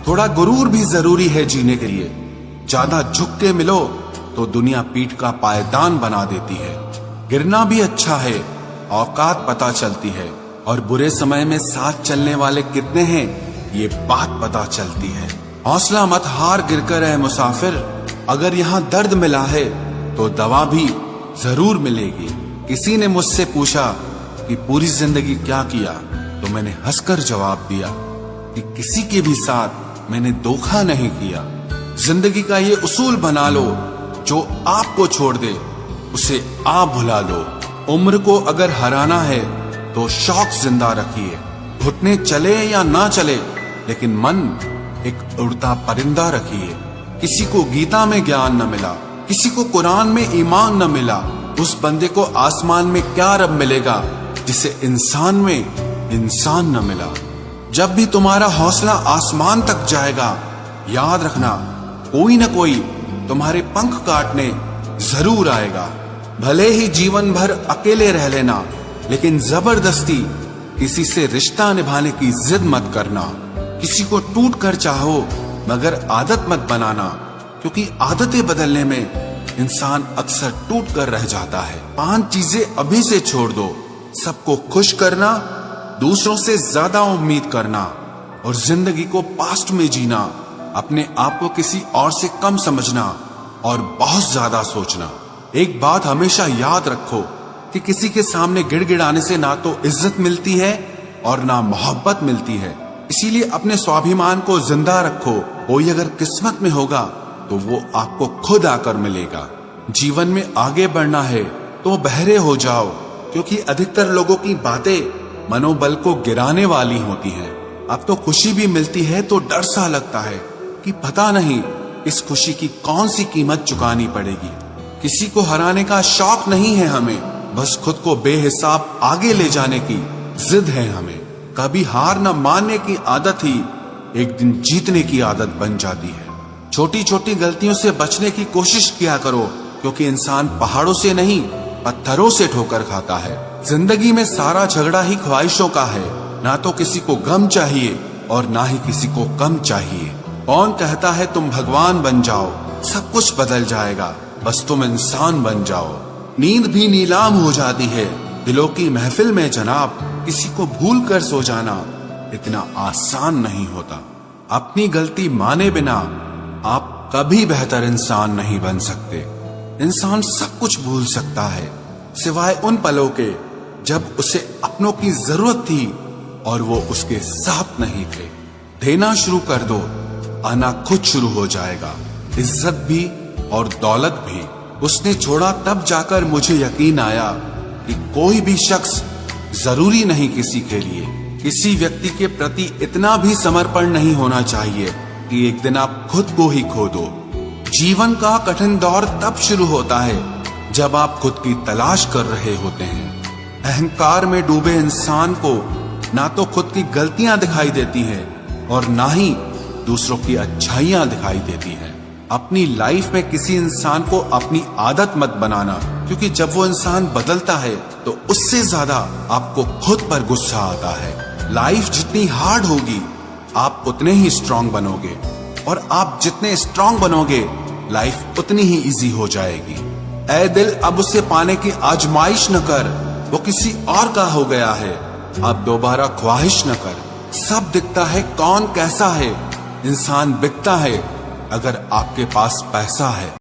थोड़ा गुरूर भी जरूरी है जीने के लिए। ज्यादा झुक के मिलो तो दुनिया पीठ का पायदान बना देती है। गिरना भी अच्छा है, औकात पता चलती है, और बुरे समय में साथ चलने वाले कितने हैं ये बात पता चलती है। हौसला मत हार गिरकर है मुसाफिर, अगर यहाँ दर्द मिला है तो दवा भी जरूर मिलेगी। किसी ने मुझसे पूछा कि पूरी जिंदगी क्या किया, तो मैंने हंसकर जवाब दिया कि किसी के भी साथ मैंने धोखा नहीं किया। जिंदगी का ये उसूल बना लो, जो आपको छोड़ दे उसे आप भुला लो। उम्र को अगर हराना है तो शौक जिंदा रखिए। घुटने चले या ना चले, लेकिन मन एक उड़ता परिंदा रखिए। किसी को गीता में ज्ञान न मिला, किसी को कुरान में ईमान न मिला, उस बंदे को आसमान में क्या रब मिलेगा जिसे इंसान में इंसान न मिला। जब भी तुम्हारा हौसला आसमान तक जाएगा, याद रखना कोई न कोई तुम्हारे पंख काटने जरूर आएगा। भले ही जीवन भर अकेले रह लेना, लेकिन जबरदस्ती किसी से रिश्ता निभाने की जिद मत करना। किसी को टूट कर चाहो, मगर आदत मत बनाना, क्योंकि आदतें बदलने में इंसान अक्सर टूट कर रह जाता है। 5 चीजें अभी से छोड़ दो। सबको खुश करना, दूसरों से ज्यादा उम्मीद करना, और जिंदगी को पास्ट में जीना। अपने आप को किसी और से कम समझना और बहुत ज्यादा सोचना। एक बात हमेशा याद रखो कि किसी के सामने गिड़गिड़ाने से ना तो इज्जत मिलती है और ना मोहब्बत मिलती है। इसीलिए अपने स्वाभिमान को जिंदा रखो। कोई अगर किस्मत में होगा तो वो आपको खुद आकर मिलेगा। जीवन में आगे बढ़ना है तो बहरे हो जाओ, क्योंकि अधिकतर लोगों की बातें मनोबल को गिराने वाली होती हैं। अब तो खुशी भी मिलती है तो डर सा लगता है कि पता नहीं इस खुशी की कौन सी कीमत चुकानी पड़ेगी। किसी को हराने का शौक नहीं है हमें, बस खुद को बेहिसाब आगे ले जाने की जिद है हमें। कभी हार न मानने की आदत ही एक दिन जीतने की आदत बन जाती है। छोटी छोटी गलतियों से बचने की कोशिश किया करो, क्योंकि इंसान पहाड़ों से नहीं पत्थरों से ठोकर खाता है। जिंदगी में सारा झगड़ा ही ख्वाहिशों का है। ना तो किसी को गम चाहिए और ना ही किसी को कम चाहिए। कौन कहता है तुम भगवान बन जाओ, सब कुछ बदल जाएगा, बस तुम इंसान बन जाओ। नींद भी नीलाम हो जाती है दिलों की महफिल में जनाब। किसी को भूल कर सो जाना इतना आसान नहीं होता। अपनी गलती माने बिना आप कभी बेहतर इंसान नहीं बन सकते। इंसान सब कुछ भूल सकता है, सिवाय उन पलों के जब उसे अपनों की जरूरत थी और वो उसके साथ नहीं थे। देना शुरू कर दो, आना खुद शुरू हो जाएगा। इज्जत भी और दौलत भी उसने छोड़ा, तब जाकर मुझे यकीन आया कि कोई भी शख्स जरूरी नहीं किसी के लिए। किसी व्यक्ति के प्रति इतना भी समर्पण नहीं होना चाहिए कि एक दिन आप खुद को ही खो दो। जीवन का कठिन दौर तब शुरू होता है जब आप खुद की तलाश कर रहे होते हैं। अहंकार में डूबे इंसान को ना तो खुद की गलतियां दिखाई देती हैं और ना ही दूसरों की अच्छाइयां दिखाई देती हैं। अपनी लाइफ में किसी इंसान को अपनी आदत मत बनाना, क्योंकि जब वो इंसान बदलता है तो उससे ज्यादा आपको खुद पर गुस्सा आता है। लाइफ जितनी हार्ड होगी आप उतने ही स्ट्रांग बनोगे, और आप जितने स्ट्रांग बनोगे लाइफ उतनी ही इजी हो जाएगी। ऐ दिल अब उसे पाने की आजमाइश न कर, वो किसी और का हो गया है, अब दोबारा ख्वाहिश न कर। सब दिखता है कौन कैसा है, इंसान बिकता है अगर आपके पास पैसा है।